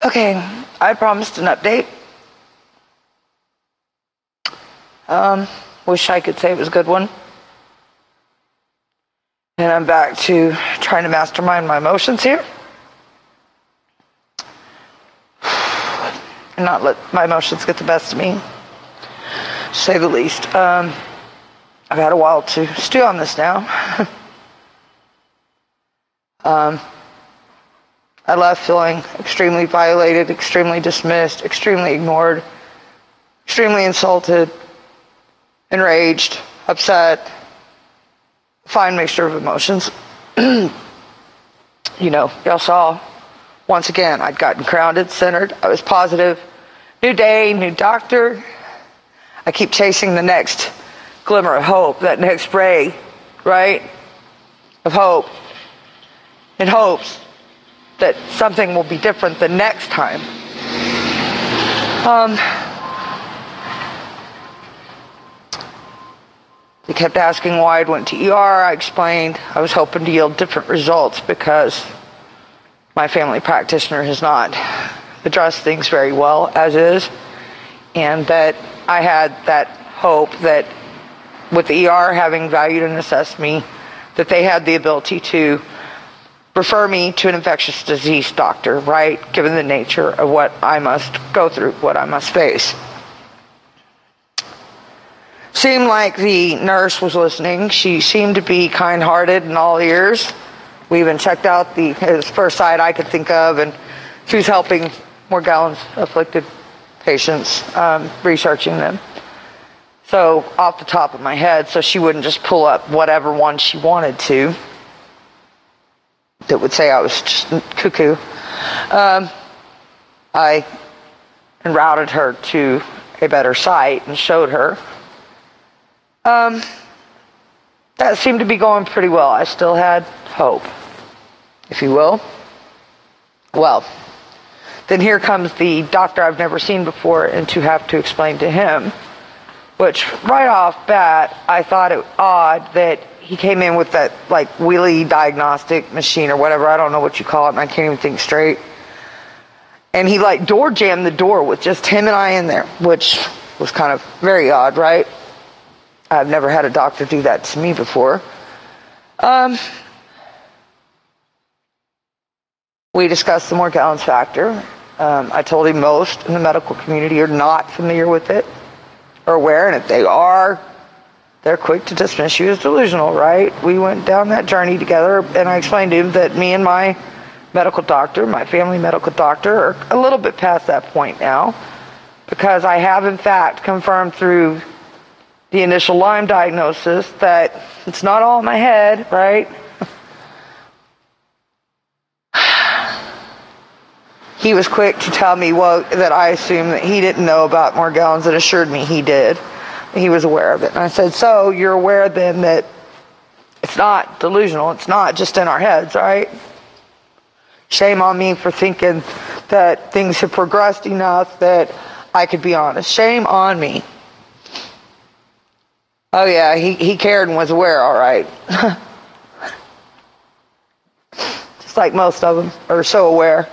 Okay, I promised an update. Wish I could say it was a good one. And I'm back to trying to mastermind my emotions here. And not let my emotions get the best of me, to say the least. I've had a while to stew on this now. I left feeling extremely violated, extremely dismissed, extremely ignored, extremely insulted, enraged, upset, fine mixture of emotions. Y'all saw, once again, I'd gotten grounded, centered, I was positive. New day, new doctor. I keep chasing the next glimmer of hope, that next ray, right, of hope, in hopes that something will be different the next time. They kept asking why I'd went to ER. I explained I was hoping to yield different results because my family practitioner has not addressed things very well as is, and that I had that hope that with the ER having valued and assessed me, that they had the ability to refer me to an infectious disease doctor, right? Given the nature of what I must go through, what I must face. Seemed like the nurse was listening. She seemed to be kind-hearted and all ears. We even checked out the first side I could think of, and she was helping Morgellons afflicted patients, researching them. So off the top of my head, so she wouldn't just pull up whatever one she wanted to that would say I was just cuckoo. I routed her to a better site and showed her. That seemed to be going pretty well. I still had hope, if you will. Well, then here comes the doctor I've never seen before, and to have to explain to him, which right off bat, I thought it odd that he came in with that like wheelie diagnostic machine or whatever, I don't know what you call it, and I can't even think straight. And he like door jammed the door with just him and I in there, which was kind of very odd, right? I've never had a doctor do that to me before. We discussed the Morgellons factor. I told him most in the medical community are not familiar with it or aware, and if they are, they're quick to dismiss you as delusional, right? We went down that journey together, and I explained to him that me and my medical doctor, my family medical doctor, are a little bit past that point now, because I have in fact confirmed through the initial Lyme diagnosis that it's not all in my head, right? He was quick to tell me, that I assumed that he didn't know about Morgellons, and assured me he did. He was aware of it. And I said, so you're aware then that it's not delusional, it's not just in our heads, right? Shame on me for thinking that things have progressed enough that I could be honest. Shame on me. Oh yeah, he cared and was aware, all right. Just like most of them are so aware.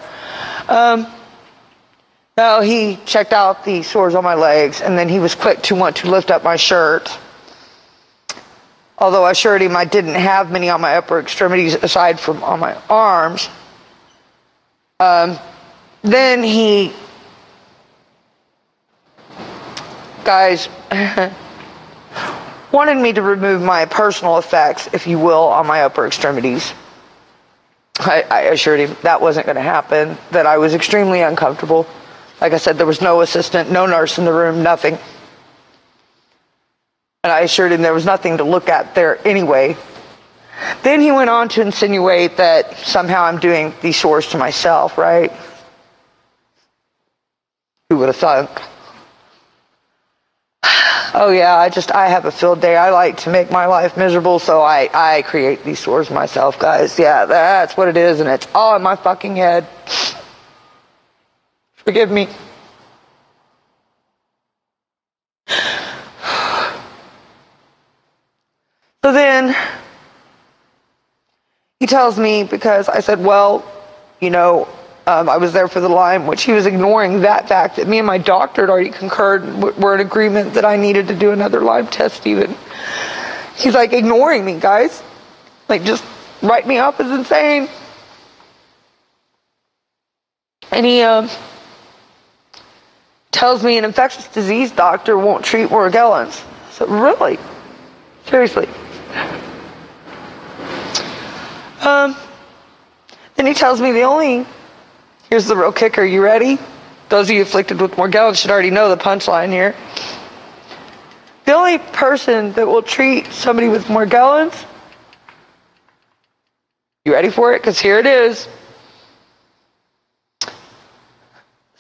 No, he checked out the sores on my legs, and then he was quick to want to lift up my shirt. Although I assured him I didn't have many on my upper extremities aside from on my arms. Then he, guys, wanted me to remove my personal effects, if you will, on my upper extremities. I assured him that wasn't going to happen, that I was extremely uncomfortable. Like I said, there was no assistant, no nurse in the room, nothing. And I assured him there was nothing to look at there anyway. Then he went on to insinuate that somehow I'm doing these sores to myself, right? Who would have thunk? Oh yeah, I have a field day. I like to make my life miserable, so I create these sores myself, guys. Yeah, that's what it is, and it's all in my fucking head. Forgive me. So then he tells me, because I said, well, I was there for the Lyme, which he was ignoring that fact that me and my doctor had already concurred, were in agreement that I needed to do another Lyme test even. He's like ignoring me, guys. Like, just write me off as insane. And he tells me an infectious disease doctor won't treat Morgellons. So really? Seriously. Then he tells me here's the real kicker, you ready? Those of you afflicted with Morgellons should already know the punchline here. The only person that will treat somebody with Morgellons, you ready for it? Because here it is.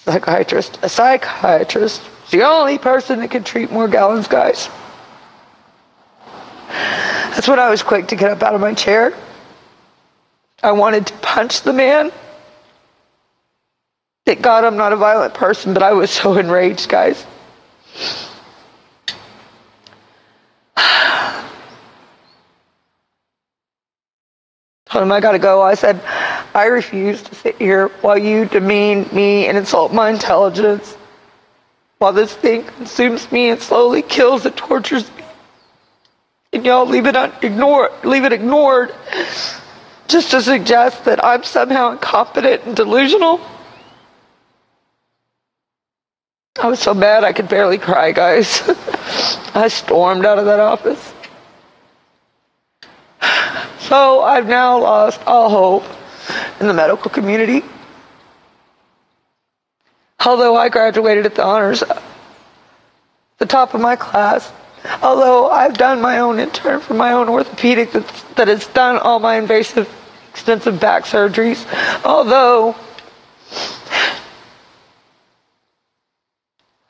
A psychiatrist is the only person that can treat Morgellons, guys. That's when I was quick to get up out of my chair. I wanted to punch the man. Thank God I'm not a violent person, but I was so enraged, guys. Told him I gotta go. I said, I refuse to sit here while you demean me and insult my intelligence, while this thing consumes me and slowly kills and tortures me. And y'all leave it ignored just to suggest that I'm somehow incompetent and delusional. I was so mad I could barely cry, guys. I stormed out of that office. So I've now lost all hope in the medical community. Although I graduated at the honors, the top of my class, although I've done my own intern for my own orthopedic that has done all my invasive, extensive back surgeries, although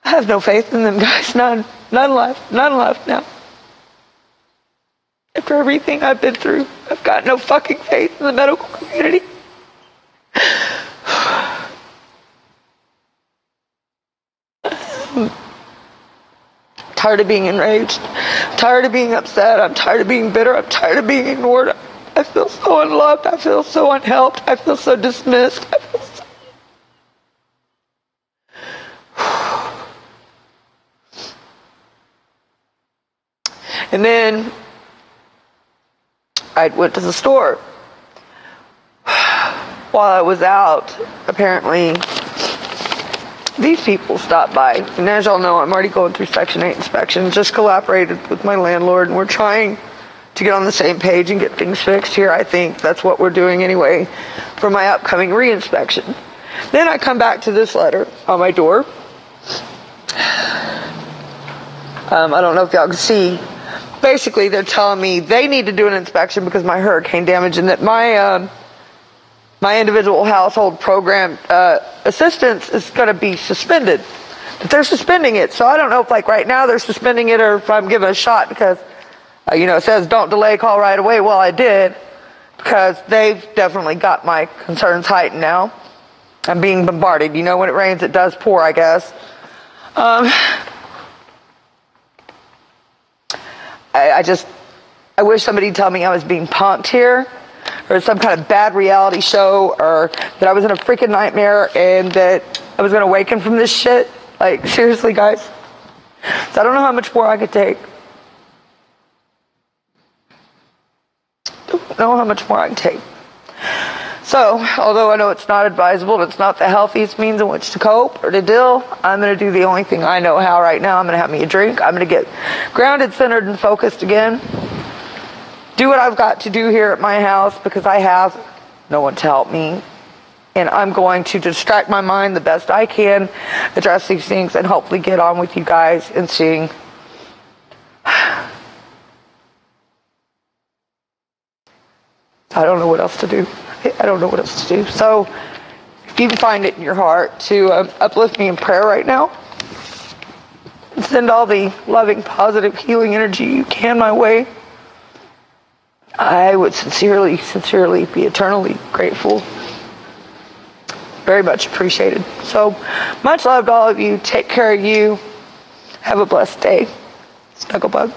I have no faith in them, guys. None left now. After everything I've been through, I've got no fucking faith in the medical community. I'm tired of being enraged. I'm tired of being upset. I'm tired of being bitter. I'm tired of being ignored. I feel so unloved. I feel so unhelped. I feel so dismissed. I feel so... And then I went to the store. While I was out, apparently these people stopped by. And as y'all know, I'm already going through Section 8 inspection. Just collaborated with my landlord, and we're trying to get on the same page and get things fixed here. I think that's what we're doing anyway for my upcoming re-inspection. Then I come back to this letter on my door. I don't know if y'all can see. Basically, they're telling me they need to do an inspection because my hurricane damage, and that my individual household program assistance is going to be suspended. But they're suspending it, so I don't know if like right now they're suspending it or if I'm given a shot because, it says don't delay, call right away. Well, I did because they've definitely got my concerns heightened now. I'm being bombarded. When it rains, it does pour, I guess. I wish somebody'd tell me I was being punked here, or some kind of bad reality show, or that I was in a freaking nightmare and that I was going to awaken from this shit. Like, seriously, guys. So I don't know how much more I could take. Don't know how much more I can take. So, although I know it's not advisable, it's not the healthiest means in which to cope or to deal, I'm going to do the only thing I know how right now. I'm going to have me a drink. I'm going to get grounded, centered, and focused again. Do what I've got to do here at my house because I have no one to help me. And I'm going to distract my mind the best I can, address these things, and hopefully get on with you guys and seeing. I don't know what else to do. So, if you can find it in your heart to uplift me in prayer right now, and send all the loving, positive, healing energy you can my way, I would sincerely be eternally grateful. Very much appreciated. So, much love to all of you. Take care of you. Have a blessed day. Snugglebug.